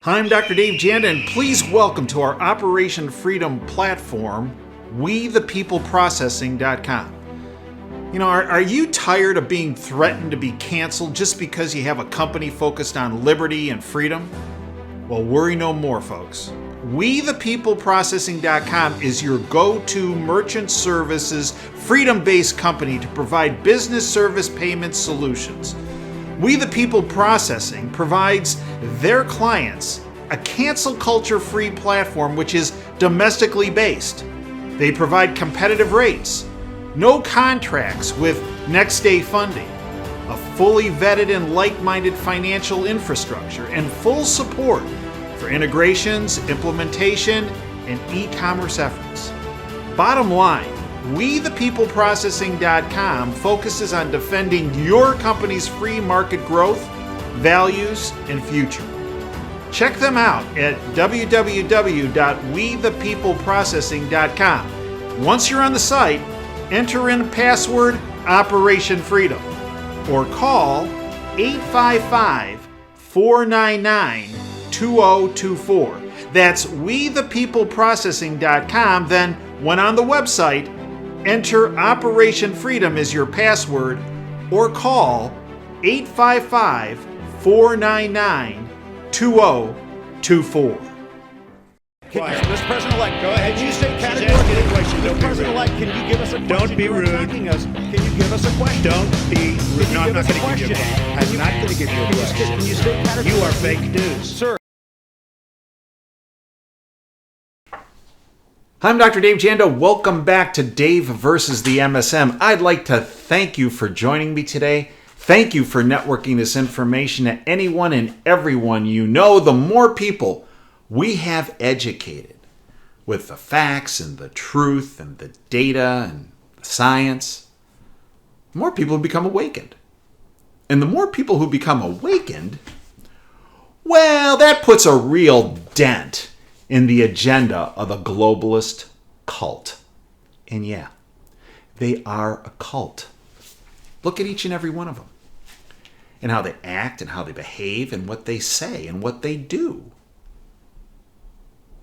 Hi, I'm Dr. Dave Janda, and please welcome to our Operation Freedom platform, WeThePeopleProcessing.com. You know, are you tired of being threatened to be canceled just because you have a company focused on liberty and freedom? Well, worry no more, folks. WeThePeopleProcessing.com is your go-to merchant services, freedom-based company to provide business service payment solutions. We the People Processing provides their clients a cancel culture-free platform which is domestically based. They provide competitive rates, no contracts with next-day funding, a fully vetted and like-minded financial infrastructure, and full support for integrations, implementation, and e-commerce efforts. Bottom line, WeThePeopleProcessing.com focuses on defending your company's free market growth, values, and future. Check them out at www.WeThePeopleProcessing.com. Once you're on the site, enter in password Operation Freedom or call 855-499-2024. That's WeThePeopleProcessing.com. Then, when on the website, enter Operation Freedom as your password or call 855-499-2024. Mr. President-elect, go ahead. Can you state She's categorically? asking a question. Mr. President-elect, can you give us a question? Don't be You are rude. attacking us. Can you give us a question? Don't be rude. No, I'm not going to give you a question. question. I'm not going to give you a question. Can you state categorically? You are fake news. Sir. I'm Dr. Dave Janda. Welcome back to Dave versus the MSM. I'd like to thank you for joining me today. Thank you for networking this information to anyone and everyone you know. The more people we have educated with the facts and the truth and the data and the science, the more people become awakened. And the more people who become awakened, well, that puts a real dent in the agenda of a globalist cult. And yeah, they are a cult. Look at each and every one of them, and how they act and how they behave and what they say and what they do.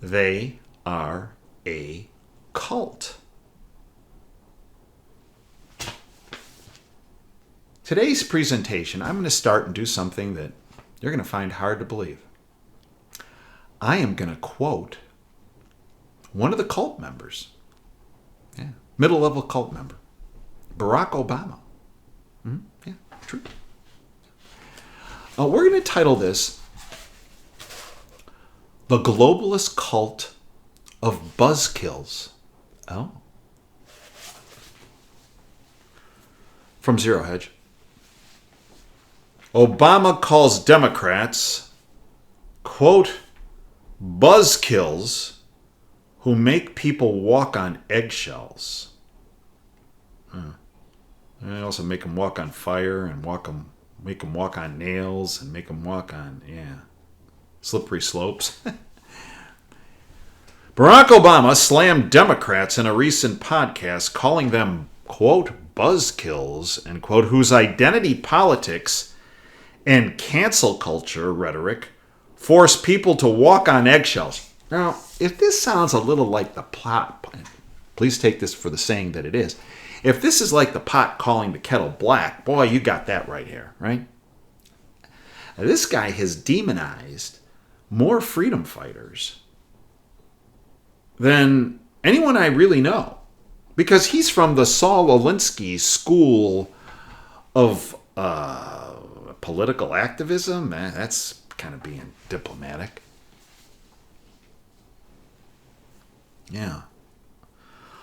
They are a cult. Today's presentation, I'm going to start and do something that you're going to find hard to believe. I am going to quote one of the cult members. Yeah, middle-level cult member. Barack Obama. Yeah, true. We're going to title this The Globalist Cult of Buzzkills. Oh. From Zero Hedge. Obama calls Democrats, quote, buzzkills who make people walk on eggshells. They also make them walk on fire and make them walk on nails and make them walk on, slippery slopes. Barack Obama slammed Democrats in a recent podcast, calling them, quote, buzzkills, and quote, whose identity politics and cancel culture rhetoric force people to walk on eggshells. Now, if this sounds a little like the pot, please take this for the saying that it is. If this is like the pot calling the kettle black, boy, you got that right here, right? Now, this guy has demonized more freedom fighters than anyone I really know, because he's from the Saul Alinsky school of political activism. That's kind of being diplomatic. Yeah.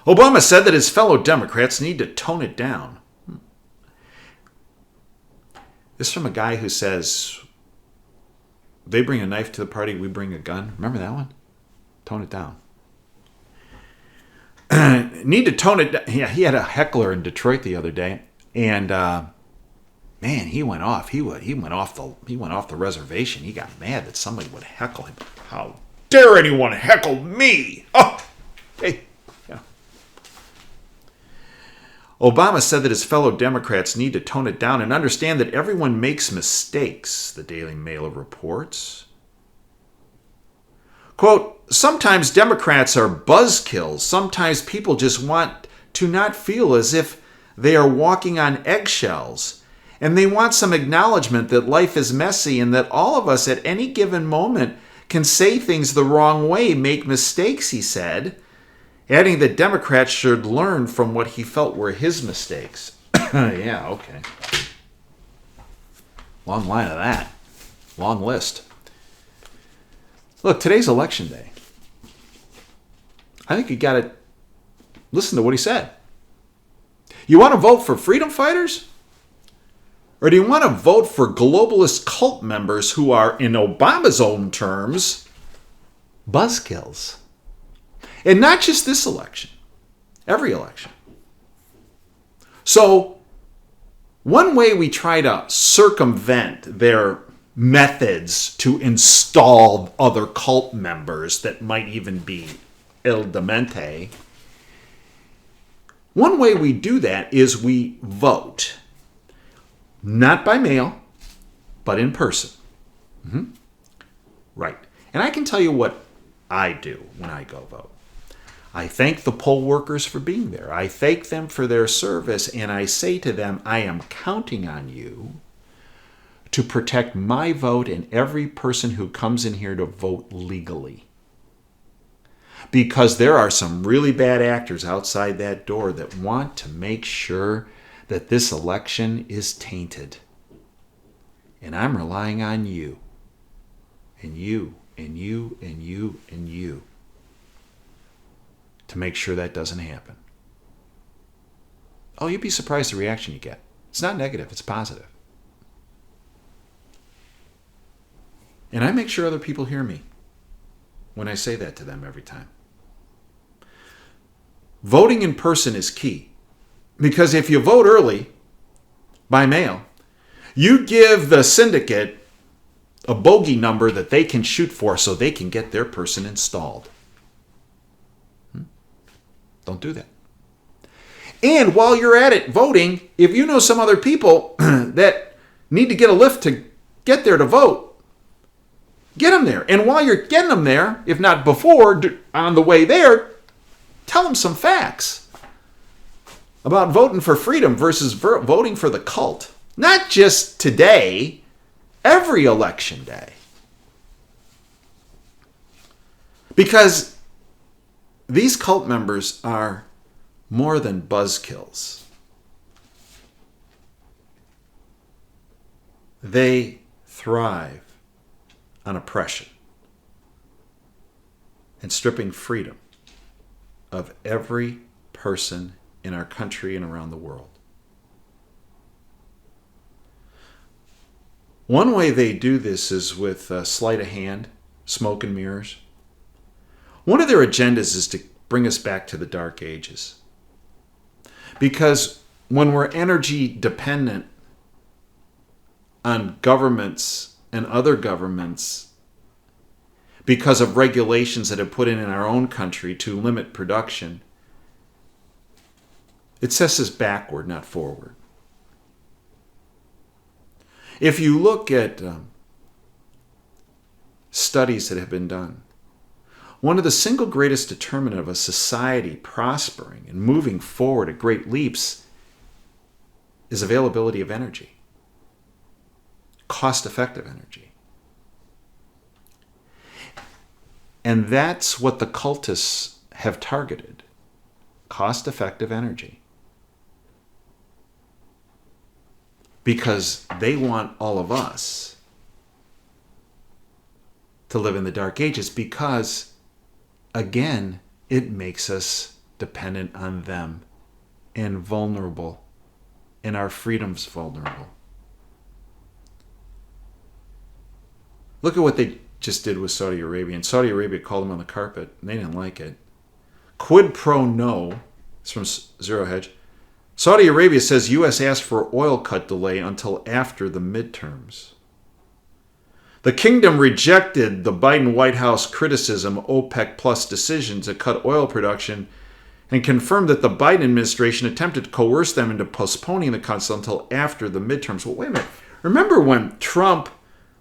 Obama said that his fellow Democrats need to tone it down. This is from a guy who says, they bring a knife to the party, we bring a gun. Remember that one? Tone it down. Need to tone it down. Yeah, he had a heckler in Detroit the other day, and man, he went off. He went off the reservation. He got mad that somebody would heckle him. How dare anyone heckle me? Oh, hey, yeah. Obama said that his fellow Democrats need to tone it down and understand that everyone makes mistakes, the Daily Mail reports. Quote, sometimes Democrats are buzzkills. Sometimes people just want to not feel as if they are walking on eggshells. And they want some acknowledgement that life is messy and that all of us at any given moment can say things the wrong way, make mistakes, he said, adding that Democrats should learn from what he felt were his mistakes. Yeah, okay. Long line of that. Long list. Look, today's election day. I think you got to listen to what he said. You want to vote for freedom fighters? Or do you want to vote for globalist cult members who are, in Obama's own terms, buzzkills? And not just this election, every election. So, one way we try to circumvent their methods to install other cult members that might even be il demente, one way we do that is we vote. Not by mail, but in person. Right. And I can tell you what I do when I go vote. I thank the poll workers for being there. I thank them for their service, and I say to them, I am counting on you to protect my vote and every person who comes in here to vote legally. Because there are some really bad actors outside that door that want to make sure that this election is tainted. And I'm relying on you, and you, and you, and you, and you, to make sure that doesn't happen. Oh, you'd be surprised the reaction you get. It's not negative, it's positive. And I make sure other people hear me when I say that to them every time. Voting in person is key. Because if you vote early, by mail, you give the syndicate a bogey number that they can shoot for so they can get their person installed. Don't do that. And while you're at it voting, if you know some other people that need to get a lift to get there to vote, get them there. And while you're getting them there, if not before, on the way there, tell them some facts about voting for freedom versus voting for the cult. Not just today, every election day. Because these cult members are more than buzzkills. They thrive on oppression and stripping freedom of every person in our country and around the world. One way they do this is with sleight of hand, smoke and mirrors. One of their agendas is to bring us back to the Dark Ages. Because when we're energy dependent on governments and other governments because of regulations that have put in our own country to limit production, it sets us backward, not forward. If you look at studies that have been done, one of the single greatest determinant of a society prospering and moving forward at great leaps is availability of energy, cost-effective energy. And that's what the cultists have targeted, cost-effective energy. Because they want all of us to live in the Dark Ages because, again, it makes us dependent on them and vulnerable, and our freedom's vulnerable. Look at what they just did with Saudi Arabia. And Saudi Arabia called them on the carpet, and they didn't like it. Quid pro no, it's from Zero Hedge. Saudi Arabia says U.S. asked for oil cut delay until after the midterms. The kingdom rejected the Biden White House criticism of OPEC Plus decision to cut oil production and confirmed that the Biden administration attempted to coerce them into postponing the cuts until after the midterms. Well, wait a minute. Remember when Trump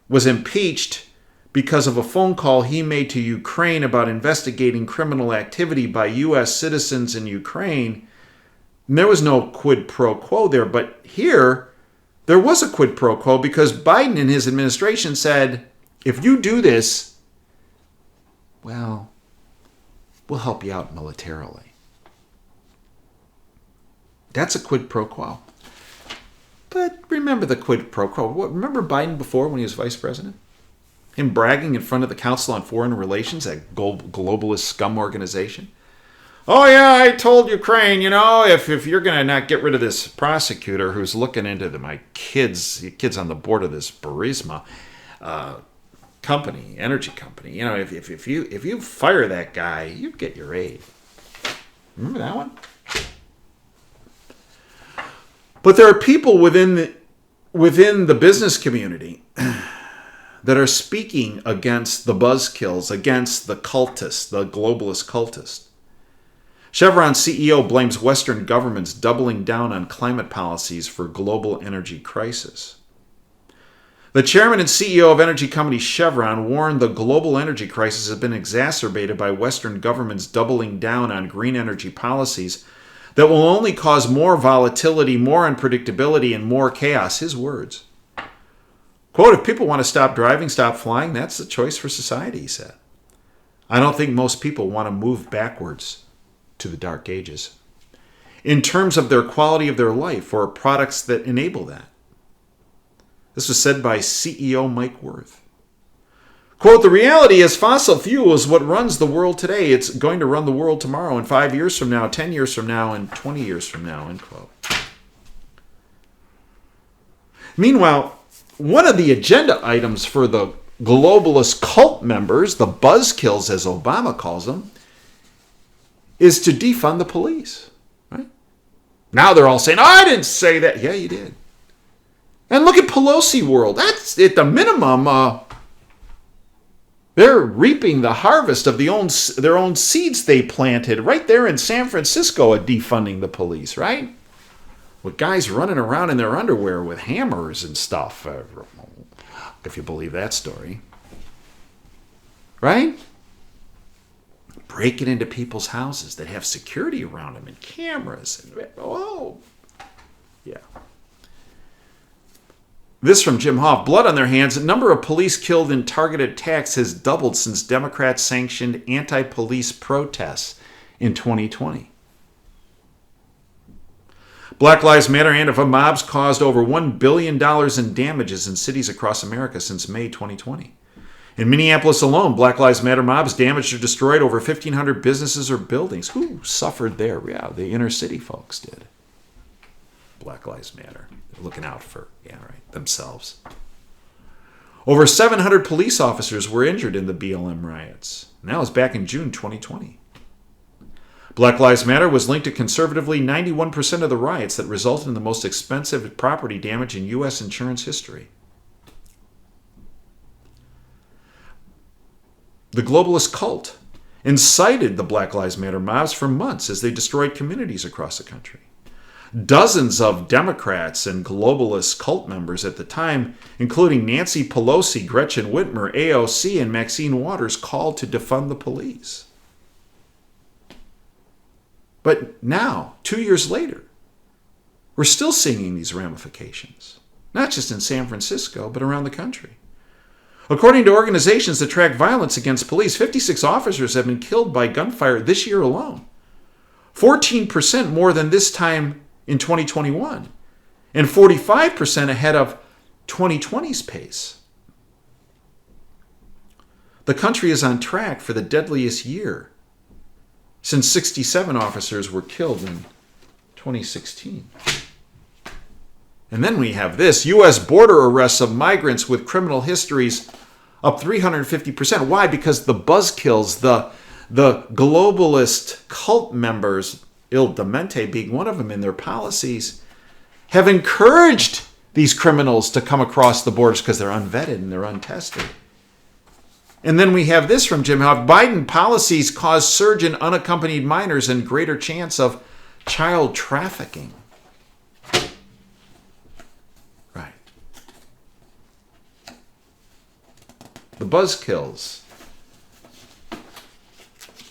was impeached because of a phone call he made to Ukraine about investigating criminal activity by U.S. citizens in Ukraine. And there was no quid pro quo there, but here there was a quid pro quo because Biden and his administration said, if you do this, well, we'll help you out militarily. That's a quid pro quo. But remember the quid pro quo. Remember Biden before when he was vice president? Him bragging in front of the Council on Foreign Relations, that globalist scum organization. Oh yeah, I told Ukraine, if you're going to not get rid of this prosecutor who's looking into my kids on the board of this Burisma company, energy company, if you fire that guy, you get your aid. Remember that one? But there are people within the business community that are speaking against the Buzzkills, against the cultists, the globalist cultists. Chevron CEO blames Western governments doubling down on climate policies for global energy crisis. The chairman and CEO of energy company Chevron warned the global energy crisis has been exacerbated by Western governments doubling down on green energy policies that will only cause more volatility, more unpredictability, and more chaos. His words. Quote, if people want to stop driving, stop flying, that's the choice for society, he said. I don't think most people want to move backwards to the dark ages in terms of their quality of their life or products that enable that. This was said by CEO Mike Wirth. Quote, the reality is fossil fuel is what runs the world today. It's going to run the world tomorrow and 5 years from now, 10 years from now, and 20 years from now, end quote. Meanwhile, one of the agenda items for the globalist cult members, the Buzzkills as Obama calls them, is to defund the police. Right? Now they're all saying, oh, I didn't say that. Yeah, you did. And look at Pelosi world. That's at the minimum, they're reaping the harvest of their own seeds they planted right there in San Francisco at defunding the police, right? With guys running around in their underwear with hammers and stuff, if you believe that story. Right? Breaking into people's houses that have security around them and cameras. Yeah. This from Jim Hoff. Blood on their hands. The number of police killed in targeted attacks has doubled since Democrats sanctioned anti-police protests in 2020. Black Lives Matter Antifa mobs caused over $1 billion in damages in cities across America since May 2020. In Minneapolis alone, Black Lives Matter mobs damaged or destroyed over 1,500 businesses or buildings. Who suffered there? Yeah, the inner city folks did. Black Lives Matter. They're looking out for, themselves. Over 700 police officers were injured in the BLM riots. And that was back in June 2020. Black Lives Matter was linked to conservatively 91% of the riots that resulted in the most expensive property damage in U.S. insurance history. The globalist cult incited the Black Lives Matter mobs for months as they destroyed communities across the country. Dozens of Democrats and globalist cult members at the time, including Nancy Pelosi, Gretchen Whitmer, AOC, and Maxine Waters, called to defund the police. But now, 2 years later, we're still seeing these ramifications, not just in San Francisco, but around the country. According to organizations that track violence against police, 56 officers have been killed by gunfire this year alone, 14% more than this time in 2021, and 45% ahead of 2020's pace. The country is on track for the deadliest year since 67 officers were killed in 2016. And then we have this, U.S. border arrests of migrants with criminal histories up 350%. Why? Because the Buzzkills, the globalist cult members, Il Demente being one of them in their policies, have encouraged these criminals to come across the borders because they're unvetted and they're untested. And then we have this from Jim Hoff. Biden policies cause surge in unaccompanied minors and greater chance of child trafficking. Right. the Buzzkills,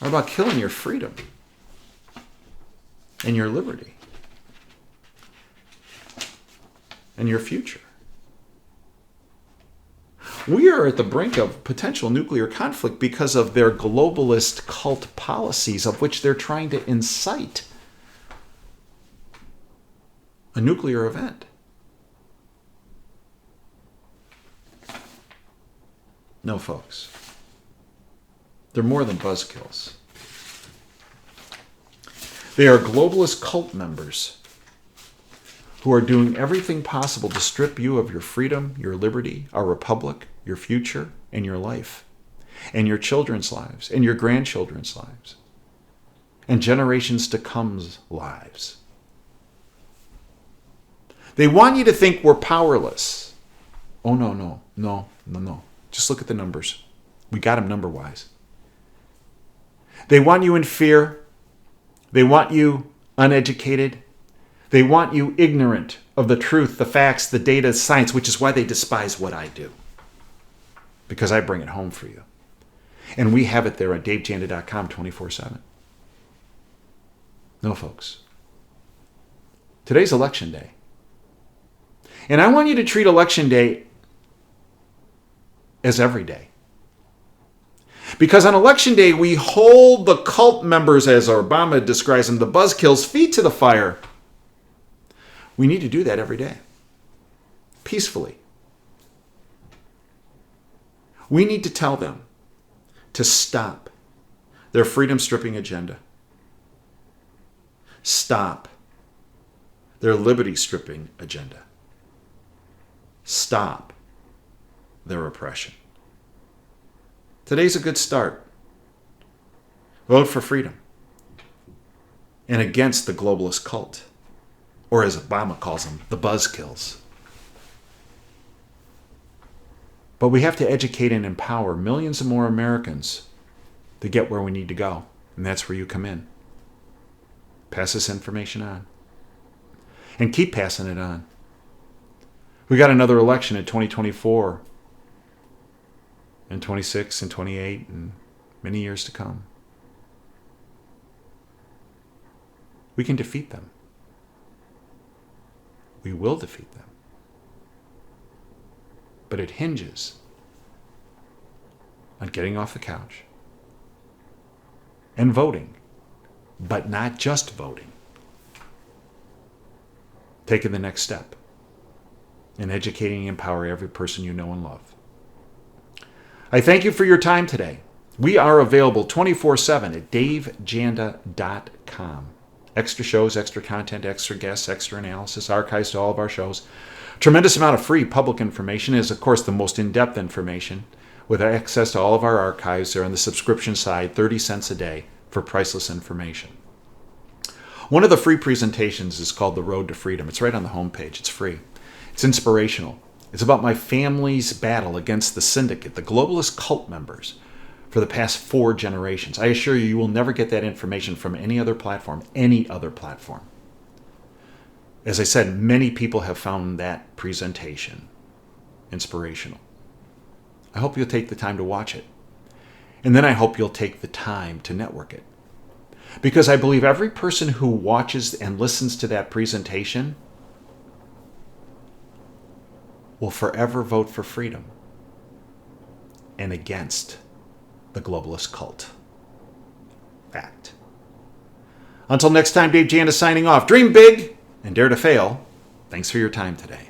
are about killing your freedom and your liberty and your future. We are at the brink of potential nuclear conflict because of their globalist cult policies, of which they're trying to incite a nuclear event. No, folks. They're more than buzzkills. They are globalist cult members who are doing everything possible to strip you of your freedom, your liberty, our republic, your future, and your life, and your children's lives, and your grandchildren's lives, and generations to come's lives. They want you to think we're powerless. Oh, no. Just look at the numbers. We got them number-wise. They want you in fear. They want you uneducated. They want you ignorant of the truth, the facts, the data, science, which is why they despise what I do. Because I bring it home for you. And we have it there at davejanda.com 24/7. No, folks. Today's election day. And I want you to treat election day as every day. Because on election day, we hold the cult members, as Obama describes them, the buzzkills, feet to the fire. We need to do that every day. Peacefully. We need to tell them to stop their freedom stripping agenda. Stop their liberty stripping agenda. Stop their oppression. Today's a good start. Vote for freedom and against the globalist cult, or as Obama calls them, the buzzkills. But we have to educate and empower millions of more Americans to get where we need to go, and that's where you come in. Pass this information on. And keep passing it on. We got another election in 2024 and 26 and 28 and many years to come. We can defeat them. We will defeat them. But it hinges on getting off the couch and voting, but not just voting. Taking the next step and educating and empowering every person you know and love. I thank you for your time today. We are available 24/7 at davejanda.com. Extra shows, extra content, extra guests, extra analysis, archives to all of our shows. Tremendous amount of free public information is, of course, the most in-depth information with access to all of our archives. They're on the subscription side, 30 cents a day for priceless information. One of the free presentations is called The Road to Freedom. It's right on the homepage. It's free. It's inspirational. It's about my family's battle against the syndicate, the globalist cult members, for the past 4 generations. I assure you, you will never get that information from any other platform. As I said, many people have found that presentation inspirational. I hope you'll take the time to watch it. And then I hope you'll take the time to network it. Because I believe every person who watches and listens to that presentation will forever vote for freedom and against the globalist cult. Fact. Until next time, Dave Janda signing off. Dream big and dare to fail. Thanks for your time today.